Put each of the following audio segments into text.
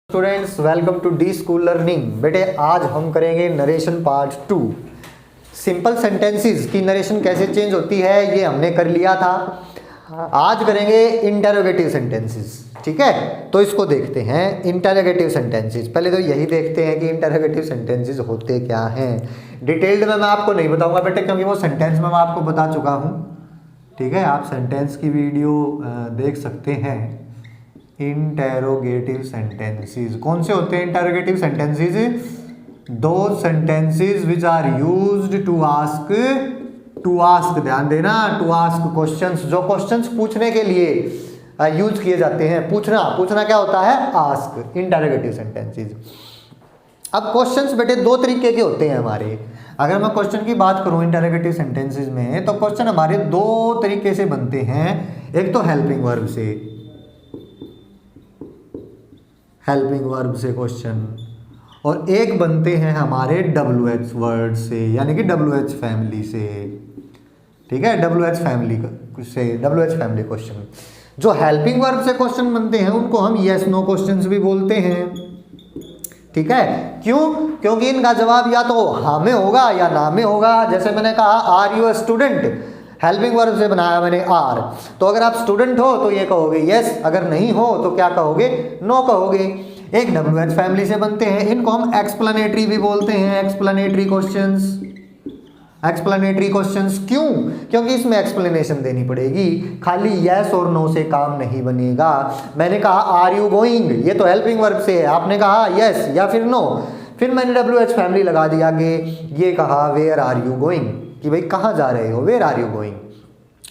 Students, welcome to the school learning. बेटे आज हम करेंगे नरेशन पार्ट 2। सिंपल सेंटेंसेस की नरेशन कैसे चेंज होती है ये हमने कर लिया था। आज करेंगे इंटरोगेटिव सेंटेंसेस। ठीक है, तो इसको देखते हैं इंटरोगेटिव सेंटेंसेस। पहले तो यही देखते हैं कि इंटरोगेटिव सेंटेंसेस होते क्या हैं। डिटेल्ड में मैं आपको नहीं बताऊंगा बेटे, क्योंकि वो सेंटेंस में मैं आपको बता चुका हूँ। ठीक है, आप सेंटेंस की वीडियो देख सकते हैं। इंटेरोगेटिव सेंटेंसेस कौन से होते हैं? इंटेरोगेटिव सेंटेंसेस दो sentences which are used to ask, ध्यान देना, टू आस्क क्वेश्चंस, जो क्वेश्चंस पूछने के लिए यूज किए जाते हैं। पूछना क्या होता है? Ask, interrogative sentences. अब क्वेश्चंस बेटे दो तरीके के होते हैं हमारे। अगर मैं क्वेश्चन की बात करूं इंटेरोगेटिव सेंटेंसेस में, तो क्वेश्चन हमारे दो तरीके से बनते हैं। एक तो हेल्पिंग वर्ब से क्वेश्चन, और एक बनते हैं हमारे WH वर्ड से, यानी कि WH फैमिली से। ठीक है, WH फैमिली क्वेश्चन। जो हेल्पिंग वर्ब से क्वेश्चन बनते हैं उनको हम यस नो क्वेश्चंस भी बोलते हैं। ठीक है, क्यों? क्योंकि इनका जवाब या तो हाँ में होगा या ना में होगा। जैसे मैंने कहा are you a student, helping verb से बनाया मैंने आर, तो अगर आप स्टूडेंट हो तो ये कहोगे यस, अगर नहीं हो तो क्या कहोगे? नो कहोगे। एक WH फैमिली से बनते हैं, इनको हम एक्सप्लेनेटरी भी बोलते हैं। एक्सप्लेनेटरी क्वेश्चंस क्यों? क्योंकि इसमें एक्सप्लेनेशन देनी पड़ेगी, खाली यस और नो से काम नहीं बनेगा। मैंने कहा आर यू गोइंग, ये तो हेल्पिंग वर्ब से है। आपने कहा यस या फिर नो, फिर मैंने WH फैमिली लगा दिया आगे। ये कहा वेयर आर यू गोइंग, कि भाई कहाँ जा रहे हो, वेयर आर यू गोइंग।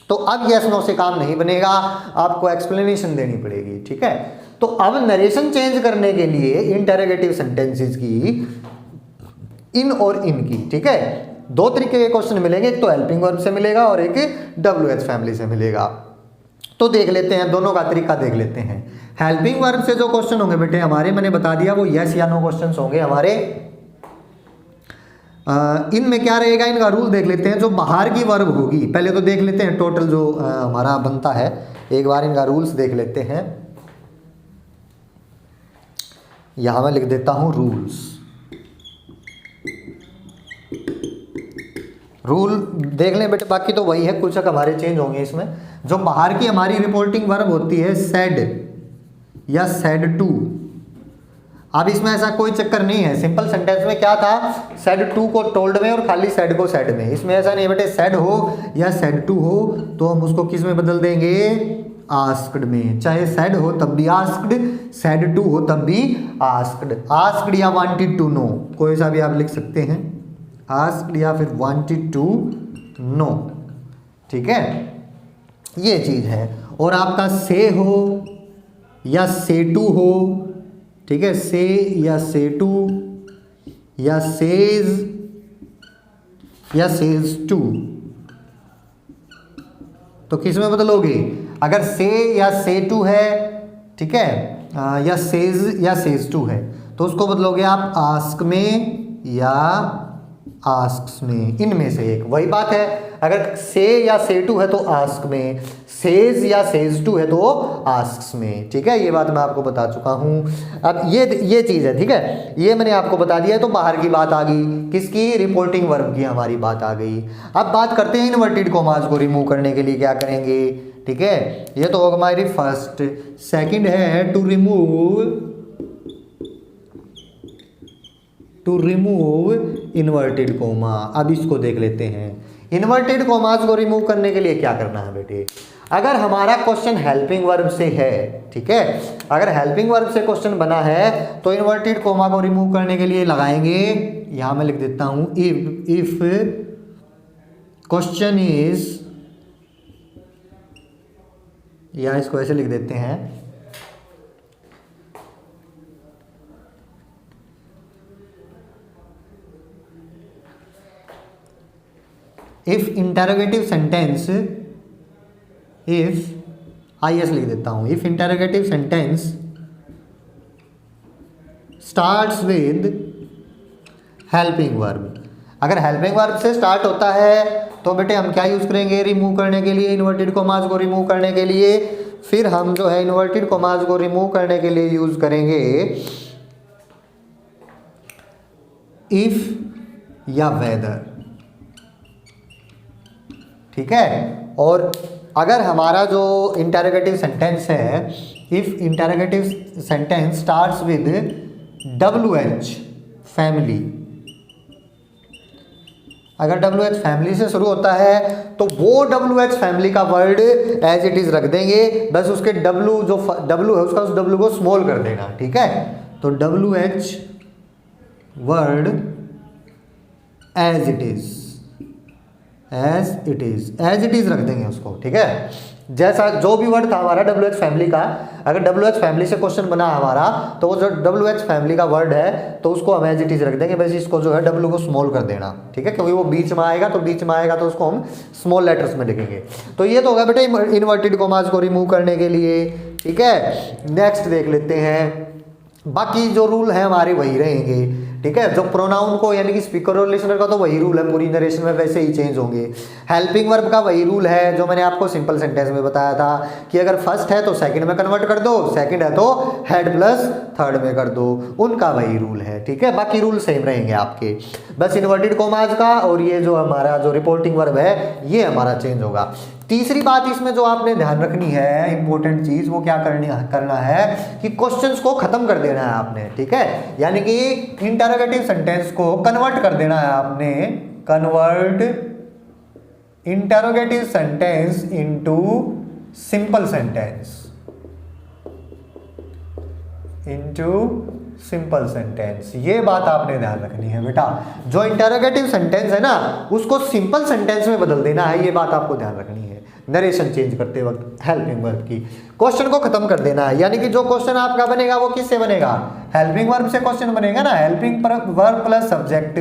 तो अब यस नो से काम नहीं बनेगा, आपको एक्सप्लेनेशन देनी पड़ेगी। ठीक है, तो अब नरेशन चेंज करने के लिए इंटरोगेटिव सेंटेंसेस की इन और इन की, ठीक है, दो तरीके के क्वेश्चन मिलेंगे। एक तो हेल्पिंग वर्ब से मिलेगा और एक WH फैमिली से मिलेगा। तो देख लेते हैं, दोनों का तरीका देख लेते हैं। हेल्पिंग वर्ब से जो क्वेश्चन होंगे बेटे हमारे, मैंने बता दिया, वो यस या नो क्वेश्चन होंगे हमारे। इनमें क्या रहेगा, इनका रूल देख लेते हैं। जो बाहर की वर्ब होगी, पहले तो देख लेते हैं टोटल जो हमारा बनता है। एक बार इनका रूल्स देख लेते हैं। यहां मैं लिख देता हूं रूल देख लें बेटे, बाकी तो वही है, कुछ एक हमारे चेंज होंगे इसमें। जो बाहर की हमारी रिपोर्टिंग वर्ब होती है सेड या सेड टू, अब इसमें ऐसा कोई चक्कर नहीं है। सिंपल सेंटेंस में क्या था, सेड टू को टोल्ड में और खाली सेड को सेड में। इसमें ऐसा नहीं बेटे, सेड हो या सेड टू हो तो हम उसको किस में बदल देंगे? आस्क्ड में। चाहे सेड हो तब भी आस्क्ड, सेड टू हो तब भी आस्क्ड या वांटेड टू नो, कोई सा भी आप लिख सकते हैं, आस्क्ड या फिर वांटेड टू नो। ठीक है, ये चीज है। और आपका से हो या से टू हो, ठीक है, से या से टू या सेज या सेज टू, तो किस में बदलोगे? अगर से या से टू है, ठीक है, या सेज टू है, तो उसको बदलोगे आप आस्क में या आस्क्स में, इनमें से एक। वही बात है, अगर से या से टू है तो आस्क में, सेज या सेज टू है तो आस्क्स में। ठीक है, ये बात मैं आपको बता चुका हूं। अब ये चीज है, ठीक है, ये मैंने आपको बता दिया है। तो बाहर की बात आ गई, किसकी? रिपोर्टिंग वर्ब की हमारी बात आ गई। अब बात करते हैं इन्वर्टेड कॉमास को रिमूव करने के लिए क्या करेंगे। ठीक है, ये तो होगा हमारी फर्स्ट। सेकंड है टू रिमूव इन्वर्टेड कॉमा। अब इसको देख लेते हैं। इन्वर्टेड कॉमास को रिमूव करने के लिए क्या करना है बेटे? अगर हमारा क्वेश्चन हेल्पिंग वर्ब से है, ठीक है, अगर हेल्पिंग वर्ब से क्वेश्चन बना है तो इन्वर्टेड कॉमा को रिमूव करने के लिए लगाएंगे, यहां मैं लिख देता हूं, इफ क्वेश्चन इज, या इसको ऐसे लिख देते हैं, if interrogative sentence, if IS लिख देता हूं, if interrogative sentence starts with helping verb. अगर हेल्पिंग वर्ब से स्टार्ट होता है तो बेटे हम क्या यूज करेंगे रिमूव करने के लिए? इन्वर्टेड कॉमास को रिमूव करने के लिए फिर हम जो है इन्वर्टेड कॉमास को रिमूव करने के लिए यूज करेंगे इफ या वेदर, ठीक है। और अगर हमारा जो इंटरोगेटिव सेंटेंस है, if interrogative sentence starts with WH family, अगर WH फैमिली से शुरू होता है तो वो WH फैमिली का वर्ड एज इट इज रख देंगे, बस उसके W जो W है उसका उस W को स्मॉल कर देना, ठीक है। तो WH word as it is, as it is रख देंगे उसको, ठीक है। जैसा जो भी वर्ड था हमारा WH फैमिली का, अगर WH फैमिली से क्वेश्चन बना हमारा तो वो जो WH फैमिली का वर्ड है तो उसको हम एज इट इज रख देंगे, बस इसको जो है W को स्मॉल कर देना, ठीक है, क्योंकि वो बीच में आएगा तो उसको हम स्मॉल लेटर्स में लिखेंगे। तो ये तो होगा बेटा इन्वर्टेड कॉमास को रिमूव करने के लिए, ठीक है। नेक्स्ट देख लेते हैं, बाकी जो रूल है हमारे वही रहेंगे, ठीक है। जो प्रोनाउन को यानी कि स्पीकर और लिसनर का तो वही रूल है, पूरी नरेशन में वैसे ही चेंज होंगे। हेल्पिंग वर्ब का वही रूल है जो मैंने आपको सिंपल सेंटेंस में बताया था कि अगर फर्स्ट है तो सेकंड में कन्वर्ट कर दो, सेकंड है तो हेड प्लस थर्ड में कर दो, उनका वही रूल है, ठीक है। बाकी रूल सेम रहेंगे आपके, बस इन्वर्टेड कॉमास का और ये जो हमारा जो रिपोर्टिंग वर्ब है ये हमारा चेंज होगा। तीसरी बात इसमें जो आपने ध्यान रखनी है, इंपॉर्टेंट चीज, वो क्या करना है कि क्वेश्चंस को खत्म कर देना है आपने, ठीक है। यानी कि इंटरोगेटिव सेंटेंस को कन्वर्ट कर देना है आपने, convert interrogative sentence into simple sentence, simple sentence. ये बात आपने ध्यान रखनी है बेटा, जो इंटरोगेटिव सेंटेंस है ना उसको सिंपल सेंटेंस में बदल देना है, ये बात आपको ध्यान रखनी है नरेशन चेंज करते वक्त हेल्पिंग वर्ब की। क्वेश्चन को खत्म कर देना है, यानी कि जो क्वेश्चन आपका बनेगा वो किससे बनेगा, हेल्पिंग वर्ब से क्वेश्चन बनेगा ना, हेल्पिंग वर्ब प्लस सब्जेक्ट,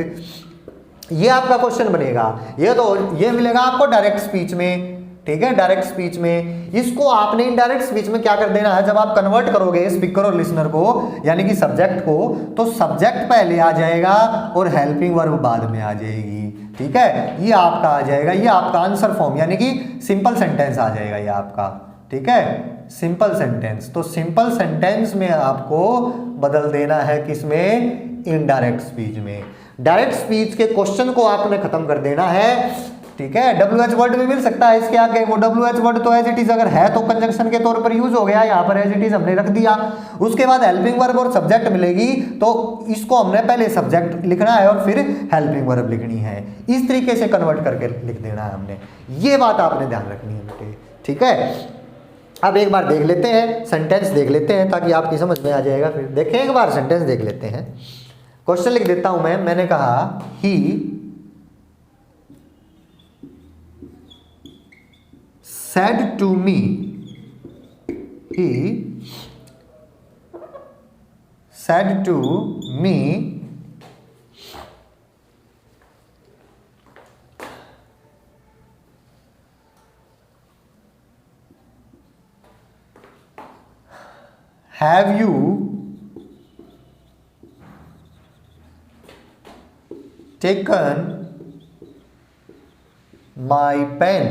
ये आपका क्वेश्चन बनेगा। ये मिलेगा आपको डायरेक्ट स्पीच में, ठीक है, डायरेक्ट स्पीच में। इसको आपने इनडायरेक्ट स्पीच में क्या कर देना है, जब आप कन्वर्ट करोगे स्पीकर और लिसनर को यानी कि सब्जेक्ट को, तो सब्जेक्ट पहले आ जाएगा और हेल्पिंग वर्ब बाद में आ जाएगी, ठीक है। ये आपका आ जाएगा, ये आपका आंसर फॉर्म यानी कि सिंपल सेंटेंस आ जाएगा ये आपका, ठीक है, सिंपल सेंटेंस। तो सिंपल सेंटेंस में आपको बदल देना है किसमें, इनडायरेक्ट स्पीच में। डायरेक्ट स्पीच के क्वेश्चन को आपने खत्म कर देना है, ठीक है। WH वर्ड भी मिल सकता है इसके आगे, वो WH वर्ड तो एज इट इज अगर है तो कंजंक्शन के तौर पर यूज हो गया, यहाँ पर एज इट इज हमने रख दिया। उसके बाद हेल्पिंग वर्ब और सब्जेक्ट मिलेगी तो इसको हमने पहले सब्जेक्ट लिखना है और फिर हेल्पिंग वर्ब लिखनी है, इस तरीके से कन्वर्ट करके लिख देना है हमने, ये बात आपने ध्यान रखनी है बेटे, ठीक है। अब एक बार देख लेते हैं, सेंटेंस देख लेते हैं ताकि आपकी समझ में आ जाएगा। फिर देखें एक बार सेंटेंस देख लेते हैं। क्वेश्चन लिख देता हूं मैंने कहा ही said to me, he said to me, have you taken my pen?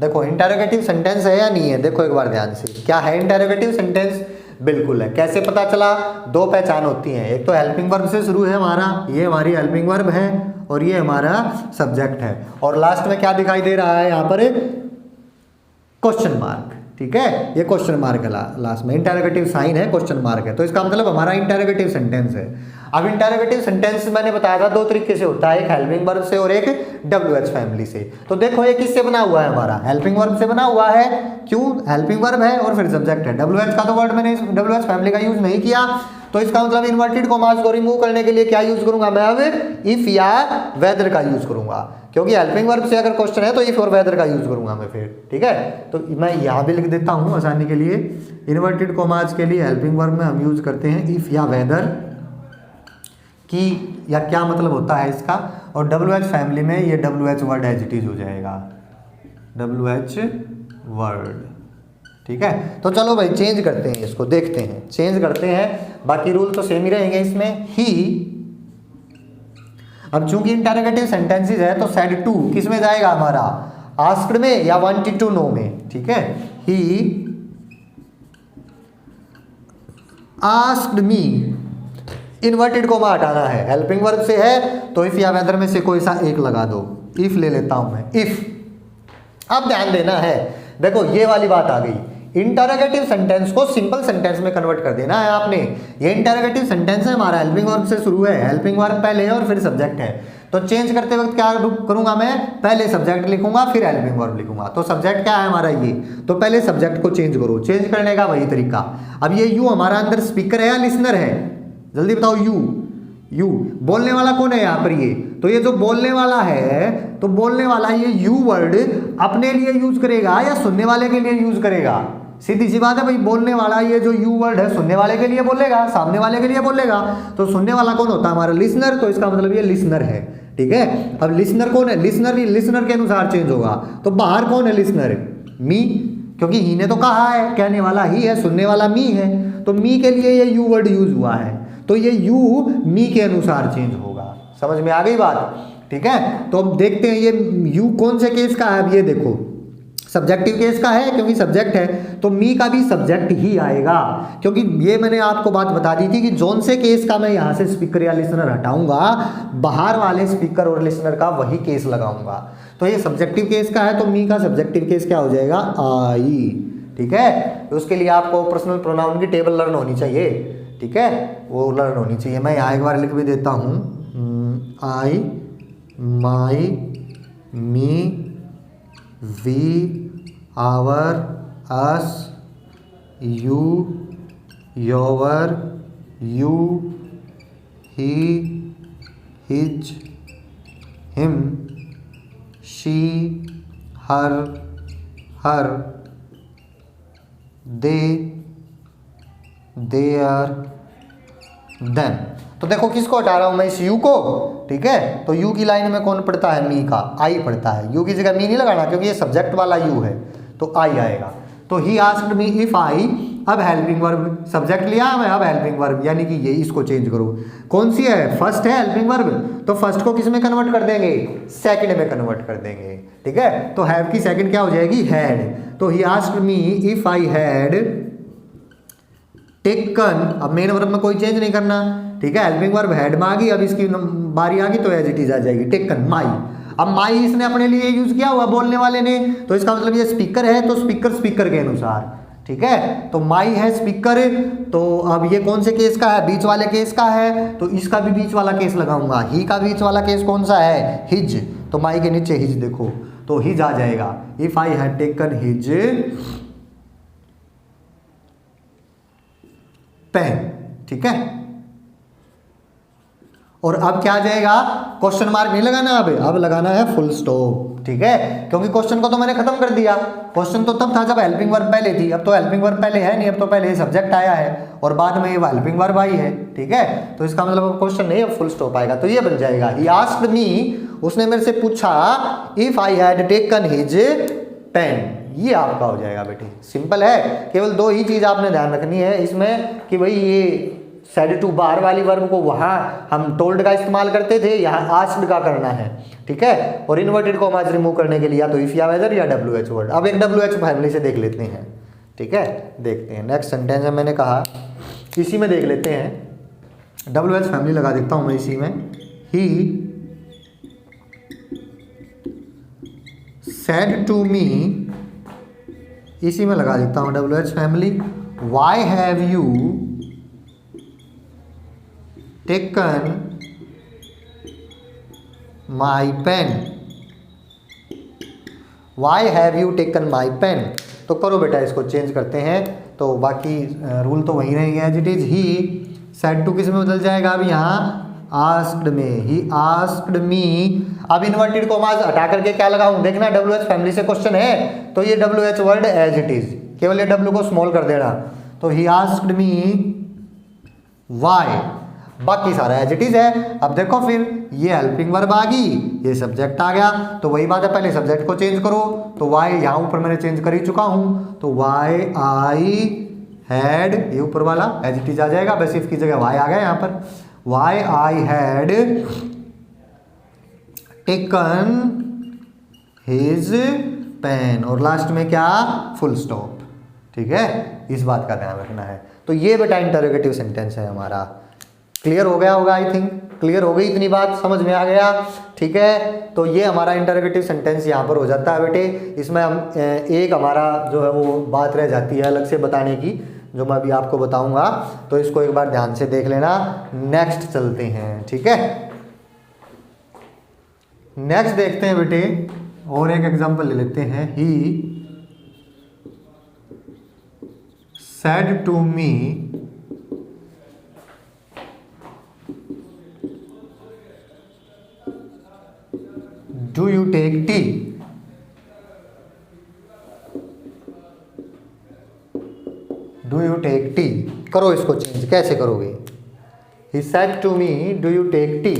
देखो इंटरोगेटिव सेंटेंस है या नहीं है, देखो एक बार ध्यान से, क्या है इंटरोगेटिव सेंटेंस, बिल्कुल है। कैसे पता चला, दो पहचान होती हैं, एक तो हेल्पिंग वर्ब से शुरू है हमारा, ये हमारी हेल्पिंग वर्ब है और ये हमारा सब्जेक्ट है, और लास्ट में क्या दिखाई दे रहा है यहाँ पर, क्वेश्चन मार्क, ठीक है, ये क्वेश्चन मार्क है लास्ट में, इंटरोगेटिव साइन है, क्वेश्चन मार्क है, तो इसका मतलब हमारा इंटरोगेटिव सेंटेंस है। अब इंटरोगेटिव सेंटेंस मैंने बताया था दो तरीके से होता है, एक हेल्पिंग वर्ब से और एक WH फैमिली से। तो देखो ये किससे बना हुआ है, हमारा हेल्पिंग वर्ब से बना हुआ है, क्यों, हेल्पिंग वर्ब है और फिर सब्जेक्ट है। WH का तो वर्ड मैंने WH फैमिली का यूज नहीं किया, तो इसका मतलब इन्वर्टेड कॉमास को रिमूव करने के लिए क्या यूज करूंगा मैं, अब इफ या वेदर का यूज करूंगा, क्योंकि हेल्पिंग वर्ब से अगर क्वेश्चन है तो इफ और वेदर का यूज करूंगा मैं फिर, ठीक है। तो मैं यहाँ भी लिख देता हूँ आसानी के लिए, इन्वर्टेड कॉमास के लिए हेल्पिंग वर्ब में हम यूज करते हैं इफ या वेदर की, या क्या मतलब होता है इसका, और WH फैमिली में ये WH word as it is हो जाएगा, WH वर्ड, ठीक है। तो चलो भाई चेंज करते हैं इसको, देखते हैं, चेंज करते हैं, बाकी रूल तो सेम ही रहेंगे इसमें। ही, अब चूंकि इंटरोगेटिव सेंटेंसेस है तो said to किस में जाएगा हमारा, आस्क्ड में या wanted to know में, ठीक है। ही आस्क्ड मी इन्वर्टेड कोमा हटाना है, हेल्पिंग वर्ब से है तो इफ या वेदर में से कोई सा एक लगा दो। इफ ले लेता हूं मैं, इफ। अब ध्यान देना है, देखो ये वाली बात आ गई, इंटरोगेटिव सेंटेंस को सिंपल सेंटेंस में कन्वर्ट कर देना है आपने। ये इंटरोगेटिव सेंटेंस है हमारा, हेल्पिंग वर्ब से शुरू है, हेल्पिंग वर्ब पहले है और फिर सब्जेक्ट है। तो चेंज करते वक्त क्या करूंगा मैं, पहले सब्जेक्ट लिखूंगा फिर हेल्पिंग वर्ब लिखूंगा। तो सब्जेक्ट क्या है हमारा ये, तो पहले सब्जेक्ट को चेंज करो, चेंज करने का वही तरीका। अब ये यू हमारा अंदर स्पीकर है या लिसनर है, जल्दी बताओ। यू बोलने वाला कौन है यहाँ पर, ये तो ये जो बोलने वाला है, तो बोलने वाला ये यू वर्ड अपने लिए यूज करेगा या सुनने वाले के लिए यूज करेगा। सीधी सी बात है भाई, बोलने वाला ये जो यू वर्ड है सुनने वाले के लिए बोलेगा, सामने वाले के लिए बोलेगा। तो सुनने वाला कौन होता है हमारा, लिसनर। तो इसका मतलब ये लिसनर है, ठीक है। अब लिसनर कौन है, लिसनर के अनुसार चेंज होगा। तो बाहर कौन है लिसनर, मी, क्योंकि ही ने तो कहा है, कहने वाला ही है, सुनने वाला मी है। तो मी के लिए ये यू वर्ड यूज हुआ है, तो ये यू मी के अनुसार चेंज होगा। समझ में आ गई बात, ठीक है। तो अब देखते हैं ये यू कौन से केस का है। अब ये देखो सब्जेक्टिव केस का है, क्योंकि सब्जेक्ट है तो मी का भी सब्जेक्ट ही आएगा। क्योंकि ये मैंने आपको बात बता दी थी कि जोन से केस का मैं यहाँ से स्पीकर या लिसनर हटाऊंगा, बाहर वाले स्पीकर और लिसनर का वही केस लगाऊंगा। तो ये सब्जेक्टिव केस का है, तो मी का सब्जेक्टिव केस क्या हो जाएगा, आई, ठीक है। तो उसके लिए आपको पर्सनल प्रोनाउन की टेबल लर्न होनी चाहिए, ठीक है, वो लर्न होनी चाहिए। मैं यहाँ एक बार लिख भी देता हूँ, I, my, me, we, our, us, you, your, you, he, his, him, she, her, they, their, them. तो देखो किसको हटा रहा हूं मैं, इस यू को, ठीक है। तो यू की लाइन में कौन पड़ता है, मी का, आई पड़ता है। यू की जगह मी नहीं लगाना क्योंकि ये सब्जेक्ट वाला यू है, तो आई आएगा। तो ही आस्क्ड मी इफ आई, अब हेल्पिंग वर्ब सब्जेक्ट लिया मैं, अब हेल्पिंग वर्ब यानी कि ये इसको चेंज करो। कौन सी है, फर्स्ट है हेल्पिंग वर्ब, तो फर्स्ट को किस में कन्वर्ट कर देंगे, सेकंड में कन्वर्ट कर देंगे, ठीक है। तो हैव की सेकंड क्या हो जाएगी, हैड। तो he asked me if I had taken, अब मेन वर्ब में कोई चेंज नहीं करना, ठीक है। हेल्पिंग वर्ब हैड में आ गई, अब इसकी बारी आ गई तो एज इट इज आ जाएगी, टेकन, माई। अब माई इसने अपने लिए यूज किया हुआ बोलने वाले ने, तो इसका मतलब ये स्पीकर है, तो स्पीकर के अनुसार, ठीक है। तो माई है स्पीकर, तो अब ये कौन से केस का है, बीच वाले केस का है, तो इसका भी बीच वाला केस लगाऊंगा। ही का बीच वाला केस कौन सा है, हिज, तो माई के नीचे हिज देखो, तो हिज आ जाएगा। If I had taken his pen, ठीक है। और अब क्या आ जाएगा, क्वेश्चन मार्क नहीं लगाना, अब लगाना है फुल स्टॉप, ठीक है। क्योंकि क्वेश्चन को तो मैंने खत्म कर दिया, क्वेश्चन तो तब था जब हेल्पिंग वर्ब पहले थी, अब तो हेल्पिंग वर्ब पहले है नहीं, अब तो पहले सब्जेक्ट आया है और बाद में ये हेल्पिंग वर्ब आई है, ठीक है। तो इसका मतलब अब क्वेश्चन नहीं, अब फुल स्टॉप आएगा। तो ये बन जाएगा, ही आस्क्ड मी, उसने मेरे से पूछा, if I had taken his pen, ये आपका हो जाएगा बेटे। सिंपल है, केवल दो ही चीज आपने ध्यान रखनी है इसमें कि भाई ये सेड टू बाहर वाली वर्ब को वहां हम टोल्ड का इस्तेमाल करते थे, यहाँ आस्क्ड का करना है, ठीक है। और इन्वर्टेड कॉमास रिमूव करने के लिए या तो इफ या वेदर या WH वर्ड। अब एक WH फैमिली से देख लेते हैं, ठीक है, देखते हैं। नेक्स्ट सेंटेंस है, मैंने कहा इसी में देख लेते हैं, WH फैमिली लगा देता हूं मैं इसी में। ही सेड टू मी, इसी में लगा देता हूं WH family. Why have you taken my pen, why have you taken my pen. तो करो बेटा, इसको चेंज करते हैं, तो बाकी रूल तो वही रहेंगे as it is. He said to किस में बदल जाएगा, अब यहाँ आस्क्ड में, ही आस्क्ड मी। अब इन्वर्टेड कॉमास हटा करके क्या लगाऊं, देखना WH फैमिली से क्वेश्चन है, तो ये WH word as it is, केवल ये W को स्मॉल कर देना। तो ही आस्क्ड मी वाई, बाकी सारा एज इट इज है। अब देखो फिर ये हेल्पिंग वर्ब आ गई, ये सब्जेक्ट आ गया, तो वही बात है, पहले सब्जेक्ट को चेंज करो। तो वाई यहाँ ऊपर मैंने चेंज कर ही चुका हूं, तो वाई आई हैड, ये ऊपर वाला एज इट इज आ जाएगा, बस इसकी जगह वाई आ गया यहाँ पर। Why I had taken his pen, और लास्ट में क्या, फुल स्टॉप, ठीक है। इस बात का ध्यान रखना है। तो ये बेटा इंटरोगेटिव सेंटेंस है हमारा, क्लियर हो गया होगा, आई थिंक क्लियर हो गई इतनी बात, समझ में आ गया, ठीक है। तो ये हमारा इंटरोगेटिव सेंटेंस यहाँ पर हो जाता है बेटे। इसमें हम एक हमारा जो है वो बात रह जाती है अलग से बताने की, जो मैं अभी आपको बताऊंगा, तो इसको एक बार ध्यान से देख लेना। नेक्स्ट चलते हैं, ठीक है। नेक्स्ट देखते हैं बेटे, और एक एग्जांपल ले लेते हैं। He said to me do you take tea. Do you take tea, करो इसको चेंज, कैसे करोगे? He said to me do you take tea,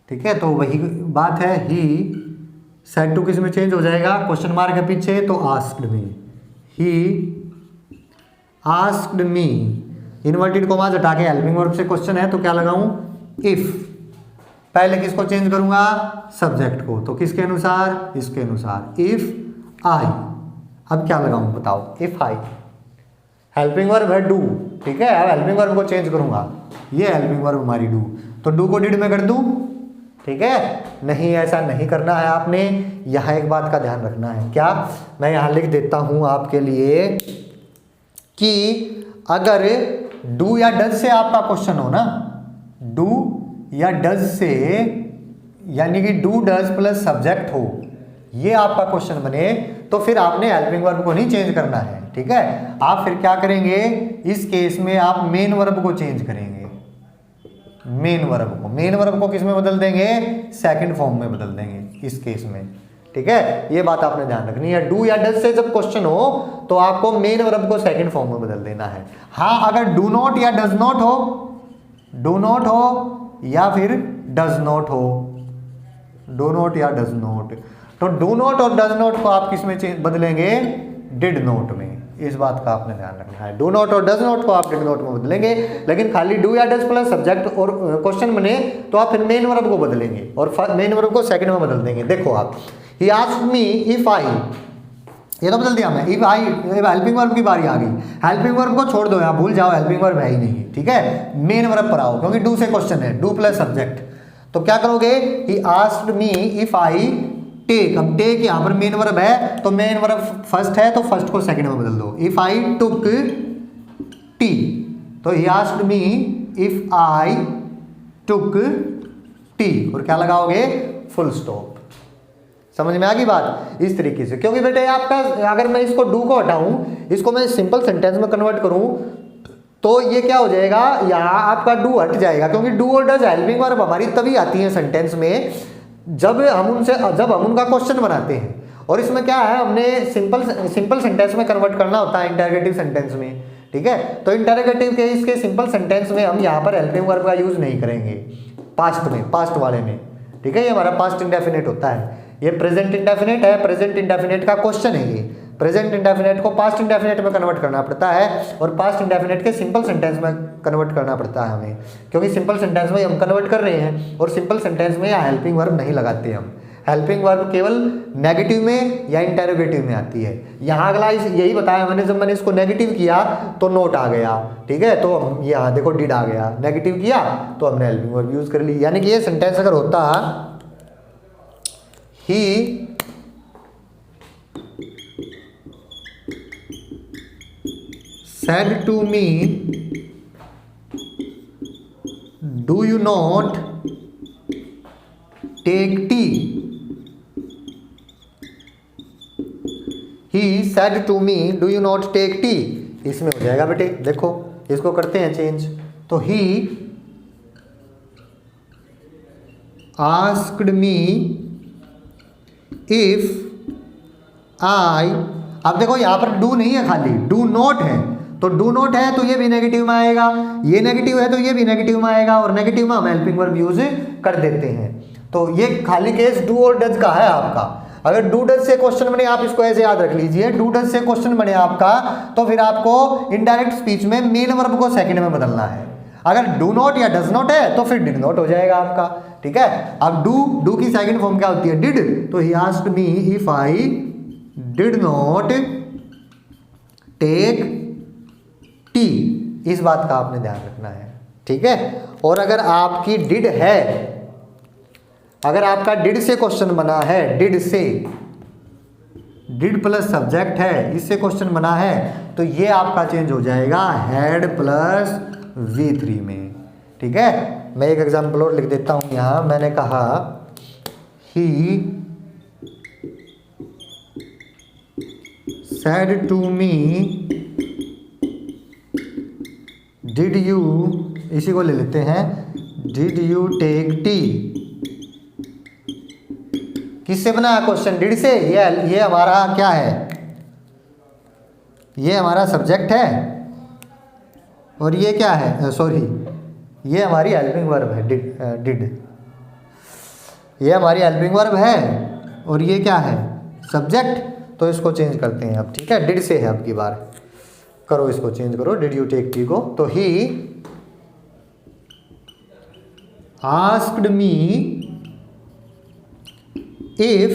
ठीक है। तो वही बात है, ही सेड टू किस में चेंज हो जाएगा? क्वेश्चन मार्क है पीछे, तो आस्क्ड मी। ही आस्क्ड मी, इन्वर्टेड कॉमास हटा के हेल्पिंग वर्ब से क्वेश्चन है तो क्या लगाऊं? इफ। पहले किसको चेंज करूंगा? सब्जेक्ट को। तो किसके अनुसार? इसके अनुसार, इफ आई। अब क्या लगाऊं बताओ? इफ आई, हेल्पिंग वर्ब है डू, ठीक है। अब हेल्पिंग वर्ब को चेंज करूंगा, ये हेल्पिंग वर्ब हमारी डू, तो डू को डिड में कर दूं, ठीक है। नहीं, ऐसा नहीं करना है आपने। यहां एक बात का ध्यान रखना है, क्या? मैं यहां लिख देता हूं आपके लिए कि अगर डू या डज से आपका क्वेश्चन हो ना, डू या डज से, यानी कि डू डज प्लस सब्जेक्ट हो, ये आपका क्वेश्चन बने, तो फिर आपने हेल्पिंग वर्ब को नहीं चेंज करना है, ठीक है। आप फिर क्या करेंगे? इस केस में आप मेन वर्ब को चेंज करेंगे। मेन वर्ब को किस में बदल देंगे? सेकंड फॉर्म में बदल देंगे इस केस में, ठीक है। ये बात आपने ध्यान रखनी है। डू या डज से जब क्वेश्चन हो तो आपको मेन वर्ब को सेकंड फॉर्म में बदल देना है। हाँ, अगर डू नॉट या डज नॉट हो, डू नॉट हो या फिर डज नॉट हो, डू नॉट या डज नॉट, तो डू नॉट और डज नॉट को आप किस में बदलेंगे? डिड नॉट में। इस बात का आपने ध्यान रखना है। डू नॉट और डज नॉट को आप डिड नॉट में बदलेंगे, लेकिन खाली डू या डज प्लस सब्जेक्ट और क्वेश्चन बने तो आप फिर मेन वर्ब को बदलेंगे और मेन वर्ब को सेकंड में बदल देंगे। देखो आप, ही आस्क्ड मी इफ आई, ये तो बदल दिया मैं, इफ आई, हेल्पिंग वर्ब की बारी आ गई। हेल्पिंग वर्ब को छोड़ दो, यहाँ भूल जाओ, हेल्पिंग वर्ब है ही नहीं, ठीक है। मेन वर्ब पर आओ, क्योंकि डू से क्वेश्चन है, डू प्लस सब्जेक्ट। तो क्या करोगे? He asked me if I take. अब टेक यहाँ पर मेन वर्ब है, तो मेन वर्ब फर्स्ट है तो फर्स्ट को सेकंड में बदल दो। इफ आई टुक टी, तो he asked me if I took T, और क्या लगाओगे? Full stop. समझ में आ गई बात? इस तरीके से, क्योंकि बेटे आपका, अगर मैं इसको डू को हटाऊं, इसको मैं सिंपल सेंटेंस में कन्वर्ट करूं, तो ये क्या हो जाएगा? यहाँ आपका डू हट जाएगा, क्योंकि डू और डज हेल्पिंग वर्ब हमारी तभी आती है सेंटेंस में जब हम उनका क्वेश्चन बनाते हैं। और इसमें क्या है, हमने सिंपल सेंटेंस में कन्वर्ट करना होता है इंटरोगेटिव सेंटेंस में, ठीक है। तो इंटरोगेटिव के इसके सिंपल सेंटेंस में हम यहाँ पर हेल्पिंग वर्ब का यूज नहीं करेंगे, पास्ट में, पास्ट वाले में, ठीक है। ये हमारा पास्ट इंडेफिनिट होता है, ये प्रेजेंट इंडेफिनिट है। प्रेजेंट इंडेफिनिट का क्वेश्चन है ये। प्रेजेंट इंडेफिनिट को पास्ट इंडेफिनिट में कन्वर्ट करना पड़ता है, और पास्ट इंडेफिनिट के सिंपल सेंटेंस में कन्वर्ट करना पड़ता है हमें, क्योंकि सिंपल सेंटेंस में हम कन्वर्ट कर रहे हैं, और सिंपल सेंटेंस में यहाँ हेल्पिंग वर्ब नहीं लगाते हम। हेल्पिंग वर्ब केवल नेगेटिव में या इंटरोगेटिव में आती है। यहाँ अगला यही बताया मैंने, जब मैंने इसको नेगेटिव किया तो नोट आ गया, ठीक है। तो यहाँ देखो डिड आ गया, नेगेटिव किया तो हमने हेल्पिंग वर्ब यूज कर ली। यानी कि ये सेंटेंस अगर होता ही said to me do you not take tea, he said to me do you not take tea, इसमें हो जाएगा बेटे। देखो इसको करते हैं चेंज, तो he asked me if I, अब देखो यहाँ पर डू नहीं है, खाली डू नॉट है, तो डू नॉट है तो ये भी नेगेटिव में आएगा, ये नेगेटिव है तो ये भी नेगेटिव में आएगा, और नेगेटिव में हम हेल्पिंग वर्ब यूज कर देते हैं। तो ये खाली केस डू और डज का है आपका। अगर डू डज से क्वेश्चन बने, आप इसको ऐसे याद रख लीजिए, डू डज से क्वेश्चन बने आपका, तो फिर आपको इनडायरेक्ट स्पीच में मेन वर्ब को सेकंड में बदलना है। अगर डू नॉट या डज नॉट है तो फिर डिड नॉट हो जाएगा आपका, ठीक है। अब डू की सेकंड फॉर्म क्या होती है? डिड। तो he asked me if I did not take tea, इस बात का आपने ध्यान रखना है, ठीक है। और अगर आपकी डिड है, अगर आपका डिड से क्वेश्चन बना है, डिड से, डिड प्लस सब्जेक्ट है, इससे क्वेश्चन बना है, तो ये आपका चेंज हो जाएगा हैड प्लस V3 में। ठीक है, मैं एक एग्जाम्पल और लिख देता हूं यहां। मैंने कहा he said to me did you, इसी को ले लेते हैं, डिड यू टेक टी। किससे बना क्वेश्चन? डिड से। ये हमारा क्या है? ये हमारा सब्जेक्ट है और ये क्या है? सॉरी, ये हमारी हेल्पिंग वर्ब है, डिड। ये हमारी हेल्पिंग वर्ब है और ये क्या है? सब्जेक्ट। तो इसको चेंज करते हैं अब। ठीक है, डिड से है अब की बार, करो इसको चेंज करो, डिड यू टेक टी को। तो he asked me if,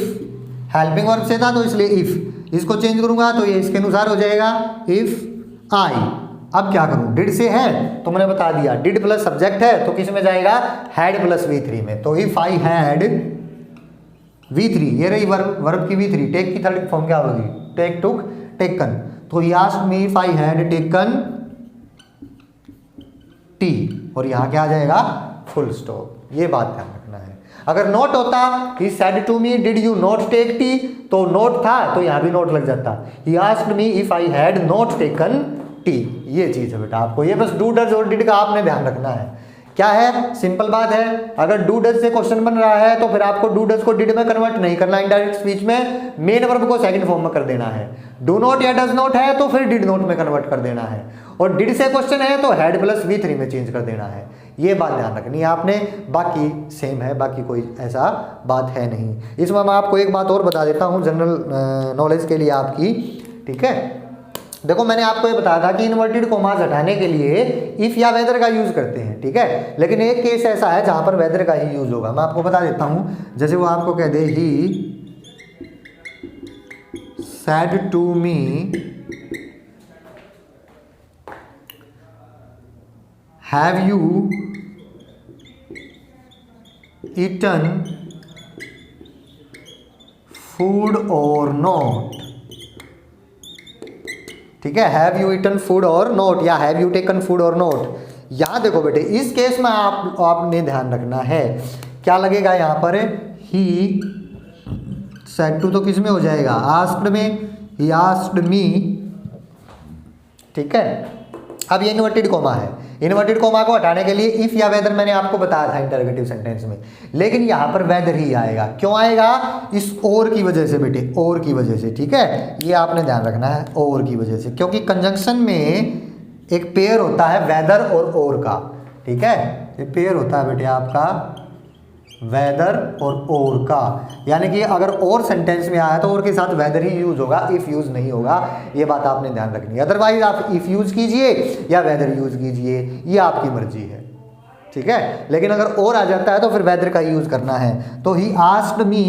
helping verb से था तो इसलिए इफ, इसको चेंज करूंगा तो ये इसके अनुसार हो जाएगा, इफ आई। अब क्या करूं? डिड से है तो मैंने बता दिया, डिड प्लस सब्जेक्ट है तो किस में जाएगा? हैड प्लस V3 में। तो इफ आई हैड V3, ये रही वर्ब, वर्ब की V3, टेक की थर्ड फॉर्म क्या होगी? Take, took, taken. तो he asked me if I had taken tea, और यहां क्या आ जाएगा? Full stop. ये बात ध्यान रखना है। अगर नोट होता, he said to me did you not take tea, तो नोट था तो यहां भी नोट लग जाता, he asked me if I had not taken tea. ये चीज है बेटा आपको, ये बस डू डज और डिड का आपने ध्यान रखना है। क्या है? सिंपल बात है, अगर डू डज से क्वेश्चन बन रहा है तो फिर आपको डू डज को डिड में कन्वर्ट नहीं करना, इनडायरेक्ट स्पीच में मेन वर्ब को सेकंड फॉर्म में कर देना है। डू नॉट या डज नॉट है तो फिर डिड नॉट में कन्वर्ट कर देना है, और डिड से क्वेश्चन है तो हैड प्लस V3 में चेंज कर देना है। ये बात ध्यान रखनी है आपने, बाकी सेम है, बाकी कोई ऐसा बात है नहीं। इसमें मैं आपको एक बात और बता देता हूँ जनरल नॉलेज के लिए आपकी। ठीक है, देखो मैंने आपको ये बताया था कि इन्वर्टेड कोमास हटाने के लिए इफ या वेदर का यूज करते हैं। ठीक है, लेकिन एक केस ऐसा है जहां पर वेदर का ही यूज होगा, मैं आपको बता देता हूं। जैसे वो आपको कह दे he said to me have you eaten food or not. ठीक है, have you eaten food or not, या have you taken food or not. यहां देखो बेटे, इस केस में आपने ध्यान रखना है, क्या लगेगा यहां पर? ही सेड टू तो किस में हो जाएगा? आस्क्ड में, ही आस्क्ड मी। ठीक है, अब ये इन्वर्टेड कोमा है, इन्वर्टेड कोमा को हटाने के लिए इफ या वेदर मैंने आपको बताया था इंटरोगेटिव सेंटेंस में, लेकिन यहां पर वेदर ही आएगा। क्यों आएगा? इस और की वजह से बेटे, और की वजह से। ठीक है, ये आपने ध्यान रखना है, और की वजह से, क्योंकि कंजंक्शन में एक पेयर होता है वेदर और का। ठीक है, ये पेयर होता है बेटे आपका वेदर और का, यानी कि अगर और सेंटेंस में आया तो और के साथ वेदर ही यूज होगा, इफ यूज नहीं होगा। ये बात आपने ध्यान रखनी है, अदरवाइज आप इफ यूज कीजिए या वेदर यूज कीजिए, ये आपकी मर्जी है। ठीक है, लेकिन अगर और आ जाता है तो फिर वेदर का यूज करना है। तो he asked me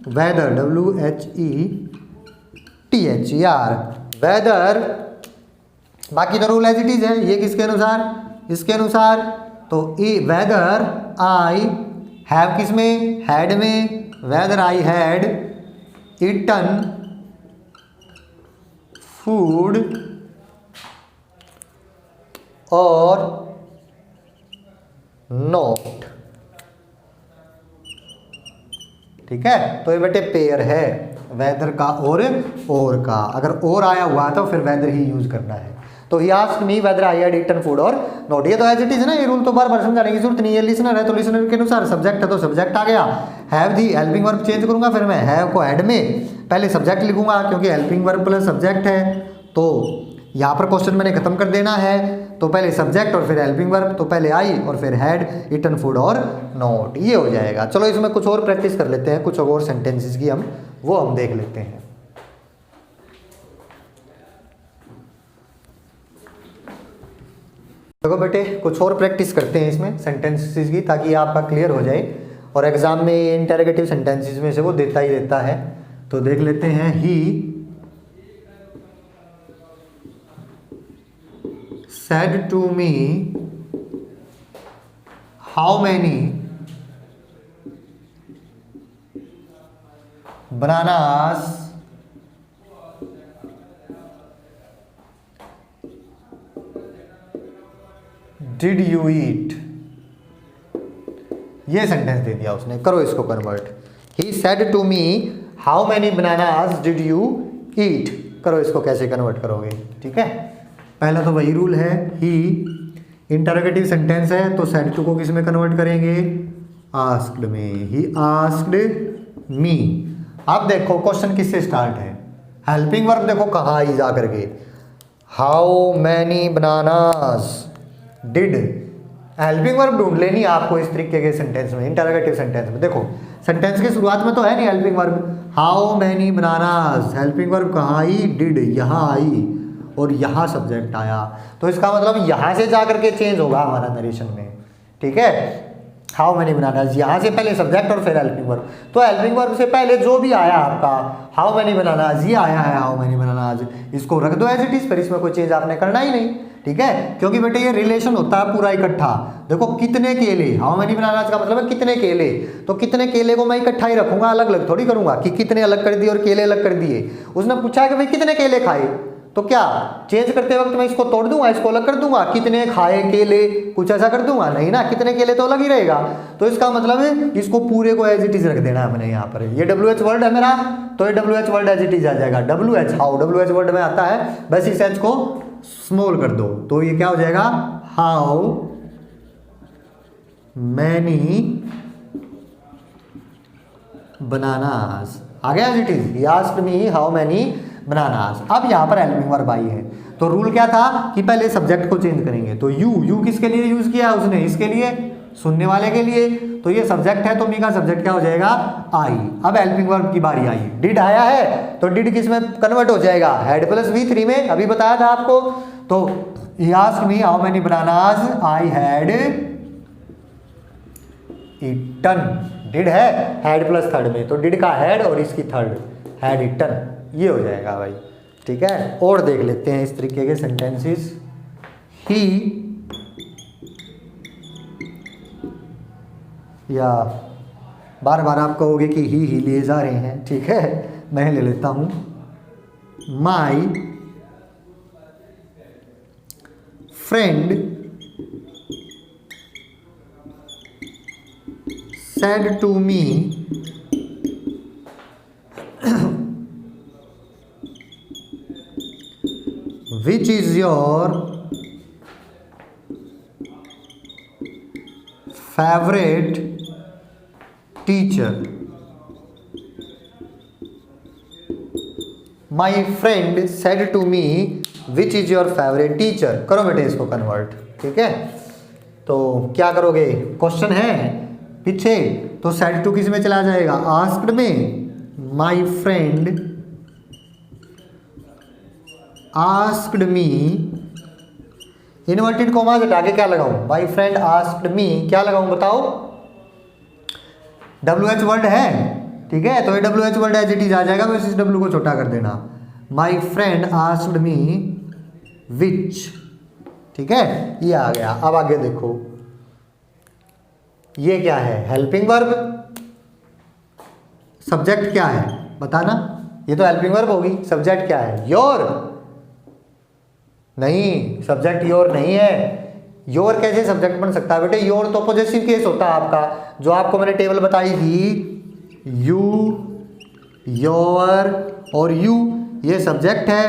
whether, WHETHER, whether. बाकी तो रूल एज इट इज है, ये किसके अनुसार? इसके अनुसार। तो वेदर आई हैव किस में? हैड में। Whether I had eaten food or not. ठीक है, तो ये बेटे पेयर है वेदर का और का। अगर और आया हुआ तो फिर वेदर ही यूज करना है। तो he asked me whether I had eaten food or not. ये तो एज इट इज ना, ये रूल तो बार बार समझाने की जरूरत नहीं है। लिसनर है तो लिसनर के अनुसार, सब्जेक्ट है तो सब्जेक्ट आ गया। Have the helping verb change करूंगा, फिर मैं हैव को हैड में पहले सब्जेक्ट लिखूंगा, क्योंकि हेल्पिंग वर्ब प्लस सब्जेक्ट है। तो यहाँ पर क्वेश्चन मैंने खत्म कर देना है, तो पहले सब्जेक्ट और फिर हेल्पिंग वर्ब, तो पहले आई और फिर had eaten food or not, ये हो जाएगा। चलो इसमें कुछ और प्रैक्टिस कर लेते हैं, कुछ और सेंटेंसेस की हम देख लेते हैं। देखो बेटे, कुछ और प्रैक्टिस करते हैं इसमें सेंटेंसेस की, ताकि आपका क्लियर हो जाए। और एग्जाम में ये इंटरोगेटिव सेंटेंसेस में से वो देता ही देता है। तो देख लेते हैं, he said to me how many bananas did you eat. ये सेंटेंस दे दिया उसने, करो इसको convert. He said to me how many bananas did you eat. करो इसको कैसे कन्वर्ट करोगे, ठीक है। पहला तो वही रूल है, ही इंटरोगेटिव सेंटेंस है तो सेड टू को किस में कन्वर्ट करेंगे, आस्क्ड में। ही आस्क्ड मी। अब देखो क्वेश्चन किससे स्टार्ट है, हेल्पिंग वर्ब देखो कहाँ आई जा करके, how many bananas did. Helping verb ढूंढ लेनी आपको इस तरीके के सेंटेंस में, इंटरोगेटिव सेंटेंस में। देखो सेंटेंस की शुरुआत में तो है नहीं helping verb, how many bananas, helping verb कहाँ आई, डिड, यहाँ आई और यहाँ सब्जेक्ट आया। तो इसका मतलब यहाँ से जा करके चेंज होगा हमारा नरेशन में, ठीक है। हाउ मैनी बनानास, यहाँ से पहले सब्जेक्ट और फिर हेल्पिंग वर्ब। तो हेल्पिंग वर्ब से पहले जो भी आया आपका हाउ मैनी बनानास, ये आया है हाउ मैनी बनानास, इसको रख दो एज इट इज, फिर इसमें कोई चेंज आपने करना ही नहीं, ठीक है। क्योंकि बेटे ये रिलेशन होता है पूरा इकट्ठा। देखो कितने केले, हाउ मैनी बनानास का मतलब है कितने केले, तो कितने केले को मैं इकट्ठा ही रखूंगा, अलग अलग थोड़ी करूंगा कि कितने अलग कर दिए और केले अलग कर दिए। उसने पूछा कि भाई कितने केले खाए, तो क्या चेंज करते वक्त मैं इसको तोड़ दूंगा, इसको अलग कर दूंगा, कितने खाए केले, कुछ ऐसा कर दूंगा नहीं ना, कितने केले तो अलग ही रहेगा। तो इसका मतलब है इसको पूरे को एज इट इज रख देना है मैंने यहाँ पर। ये WH वर्ड है मेरा, तो ये WH word as it is आ जाएगा। WH हाउ WH वर्ड में आता है, बस इस एच को स्मॉल कर दो तो ये क्या हो जाएगा, हाउ मैनी बनानास। आ गया as it is, he asked me how many bananas. अब यहाँ पर हेल्पिंग वर्ब आई है, तो रूल क्या था कि पहले सब्जेक्ट को चेंज करेंगे। तो यू किसके लिए यूज किया उसने, इसके लिए, सुनने वाले के लिए। तो ये सब्जेक्ट है तो मी का सब्जेक्ट क्या हो जाएगा, आई। अब हेल्पिंग वर्ब की बारी आई, डिड आया है तो डिड किस में कन्वर्ट हो जाएगा, हैड प्लस V3 में, अभी बताया था आपको। तो he asked me how many bananas I had eaten. Did है हैड प्लस थर्ड में, तो डिड का हैड और इसकी थर्ड, हैड ईटन, ये हो जाएगा भाई, ठीक है। और देख लेते हैं इस तरीके के सेंटेंसेस। ही, या बार बार आप कहोगे कि ही लिए जा रहे हैं, ठीक है, मैं ले लेता हूं। My friend said to me which is your favorite teacher। My friend said to me which is your favorite teacher। करो बेटे इसको कन्वर्ट, ठीक है। तो क्या करोगे, क्वेश्चन है पीछे, तो सेड टू किस में चला जाएगा, आस्क्ड में। माई फ्रेंड आस्क्ड मी, इन्वर्टेड कॉमा हटा के क्या लगाऊं, माई फ्रेंड आस्क्ड मी, क्या लगाऊं बताओ, WH वर्ड है, ठीक है। तो ये WH word as it is आ जाएगा, बस इस W को छोटा कर देना। माई फ्रेंड आस्क्ड मी विच, ठीक है, ये आ गया। अब आगे देखो, ये क्या है, हेल्पिंग वर्ब। सब्जेक्ट क्या है बताना, ये तो हेल्पिंग वर्ब होगी। सब्जेक्ट क्या है, योर, नहीं सब्जेक्ट योर नहीं है। योर कैसे सब्जेक्ट बन सकता है बेटे, योर तो पॉजेसिव केस होता है आपका, जो आपको मैंने टेबल बताई थी। यू, योर और यू ये सब्जेक्ट है,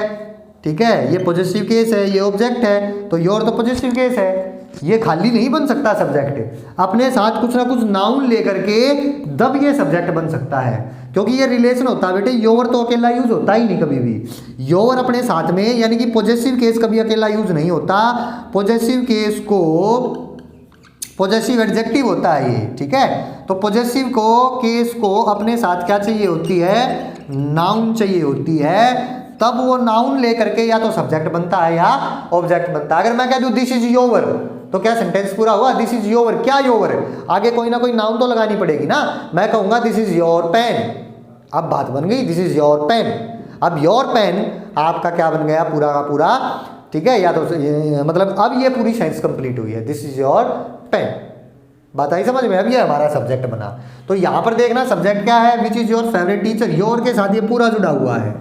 ठीक है, ये पॉजेसिव केस है, ये ऑब्जेक्ट है। तो योर तो पॉजेसिव केस है, ये खाली नहीं बन सकता सब्जेक्ट, अपने साथ कुछ ना कुछ नाउन लेकर के तब ये सब्जेक्ट बन सकता है, क्योंकि ये रिलेशन होता है बेटे। योर तो अकेला यूज होता ही नहीं कभी भी, योर अपने साथ में, यानी कि पॉजेसिव केस कभी अकेला यूज नहीं होता। पॉजेसिव केस को, पॉजेसिव एडजेक्टिव होता है ये, ठीक है। तो पॉजेसिव को, केस को अपने साथ क्या चाहिए होती है, नाउन चाहिए होती है, तब वो नाउन लेकर के या तो सब्जेक्ट बनता है या ऑब्जेक्ट बनता है। अगर मैं कह दूं दिस इज योर, तो क्या सेंटेंस पूरा हुआ, दिस इज योर, क्या योर, आगे कोई ना कोई नाउन तो लगानी पड़ेगी ना। मैं कहूंगा दिस इज योर पेन, अब बात बन गई, दिस इज योर पेन। अब योर पेन आपका क्या बन गया, पूरा का पूरा, ठीक है, या तो मतलब अब ये पूरी सेंस कंप्लीट हुई है, दिस इज योर पेन। बात आई समझ में? अब ये हमारा सब्जेक्ट बना। तो यहाँ पर देखना सब्जेक्ट क्या है, which is your favourite teacher. Your के साथ ये पूरा जुड़ा हुआ है,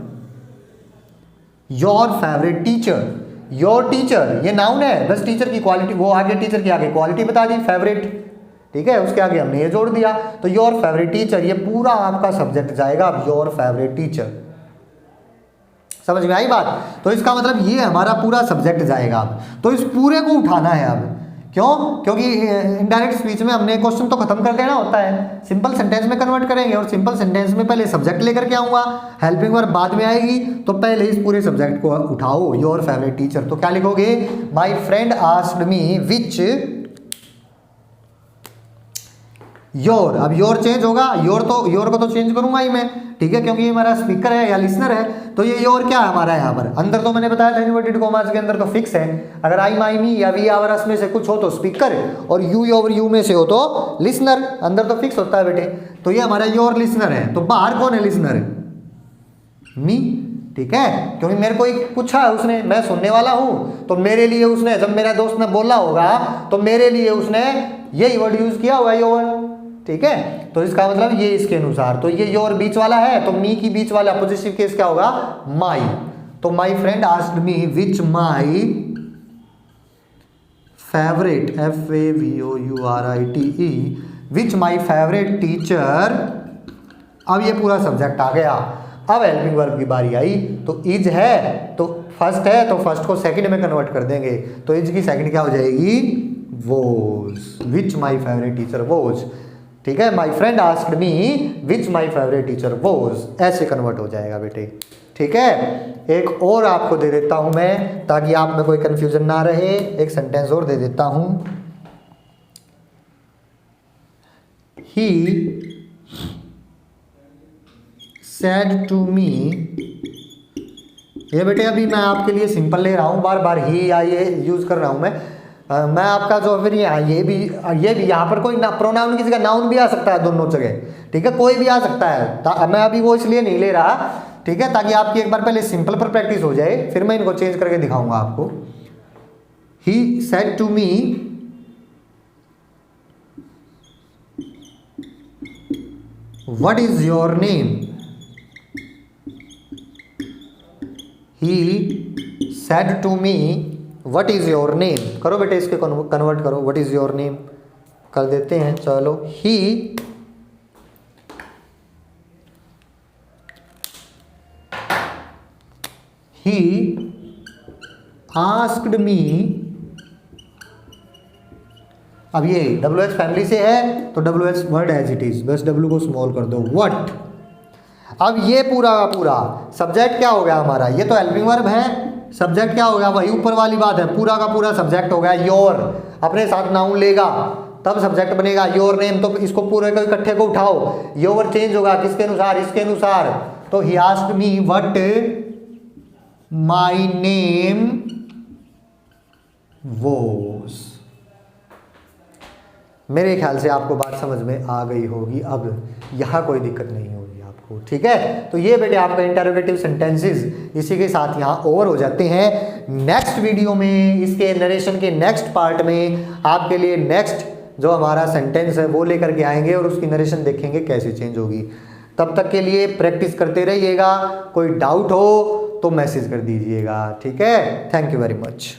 your favourite teacher. Your teacher ये नाउन है, बस टीचर की क्वालिटी, वो आगे टीचर की आगे क्वालिटी बता दी फेवरेट, ठीक है, उसके आगे हमने ये जोड़ दिया। तो योर फेवरेट टीचर ये पूरा आपका सब्जेक्ट जाएगा। अब योर फेवरेट टीचर, समझ में आई बात? तो इसका मतलब ये हमारा पूरा सब्जेक्ट जाएगा। अब तो इस पूरे को उठाना है। अब क्यों? क्योंकि इनडायरेक्ट स्पीच में हमने क्वेश्चन तो खत्म कर देना होता है, सिंपल सेंटेंस में कन्वर्ट करेंगे। और सिंपल सेंटेंस में पहले सब्जेक्ट लेकर के आऊंगा, हेल्पिंग वर्ब बाद में आएगी। तो पहले इस पूरे सब्जेक्ट को उठाओ, योर फेवरेट टीचर। तो क्या लिखोगे? माई friend asked me which your. अब योर चेंज होगा, योर को तो चेंज करूंगा ही मैं, ठीक है, क्योंकि ये हमारा स्पीकर है या लिसनर है। तो ये योर क्या है हमारा यहाँ पर? अंदर तो मैंने बताया था इन्वर्टेड कॉमास के अंदर तो फिक्स है। अगर आई माई मी या वी आवर अस में से कुछ हो तो स्पीकर, और यू ओवर यू में से हो तो लिसनर। अंदर तो फिक्स होता है बेटे। तो ये हमारा योर लिसनर है। तो बाहर कौन है लिसनर? मी, ठीक है, क्योंकि मेरे को एक पूछा है उसने, मैं सुनने वाला हूँ। तो मेरे लिए उसने, जब मेरा दोस्त ने बोला होगा तो मेरे लिए उसने यही वर्ड यूज किया हुआ योर, ठीक है। तो इसका मतलब ये इसके अनुसार, तो ये योर बीच वाला है, तो मी की बीच वाला पॉजिटिव केस क्या होगा? माई। तो माई friend asked me which my favourite, FAVOURITE, which my favourite teacher. अब ये पूरा सब्जेक्ट आ गया। अब हेल्पिंग वर्ब की बारी आई। तो इज है तो फर्स्ट है, तो फर्स्ट को सेकंड में कन्वर्ट कर देंगे। तो इज की सेकंड क्या हो जाएगी? Was. Which my favourite teacher was, ठीक है। My friend asked me which my favourite teacher was, ऐसे कन्वर्ट हो जाएगा बेटे, ठीक है। एक और आपको दे देता हूं मैं, ताकि आप में कोई कंफ्यूजन ना रहे। एक सेंटेंस और दे देता हूं। ही सेड टू मी, ये बेटे अभी मैं आपके लिए सिंपल ले रहा हूं, बार बार ही या ये यूज कर रहा हूं मैं आपका जो फिर ये भी यहाँ पर कोई ना प्रोनाउन किसी का नाउन भी आ सकता है दोनों जगह, ठीक है, कोई भी आ सकता है। मैं अभी वो इसलिए नहीं ले रहा, ठीक है, ताकि आपकी एक बार पहले सिंपल पर प्रैक्टिस हो जाए, फिर मैं इनको चेंज करके दिखाऊंगा आपको। He said to me what is your name. He said to me what is your name. करो बेटे इसके कन्वर्ट करो, व्हाट इज योर नेम कर देते हैं। चलो, ही आस्क्ड मी। अब ये WH फैमिली से है तो WH word as it is, बस W को स्मॉल कर दो, व्हाट। अब ये पूरा का पूरा सब्जेक्ट क्या हो गया हमारा? ये तो हेल्पिंग वर्ब है, सब्जेक्ट क्या हो गया? वही ऊपर वाली बात है, पूरा का पूरा सब्जेक्ट हो गया योर। अपने साथ नाउन लेगा तब सब्जेक्ट बनेगा योर नेम। तो इसको पूरे को इकट्ठे को उठाओ, योर चेंज होगा किसके अनुसार? इसके अनुसार। तो he asked me what my name was. मेरे ख्याल से आपको बात समझ में आ गई होगी, अब यहाँ कोई दिक्कत नहीं होगी आपको, ठीक है। तो ये बेटे आपका इंटरोगेटिव सेंटेंसेस इसी के साथ यहाँ ओवर हो जाते हैं। नेक्स्ट वीडियो में, इसके नरेशन के नेक्स्ट पार्ट में आपके लिए नेक्स्ट जो हमारा सेंटेंस है वो लेकर के आएंगे और उसकी नरेशन देखेंगे कैसे चेंज होगी। तब तक के लिए प्रैक्टिस करते रहिएगा। कोई डाउट हो तो मैसेज कर दीजिएगा, ठीक है। Thank you very much.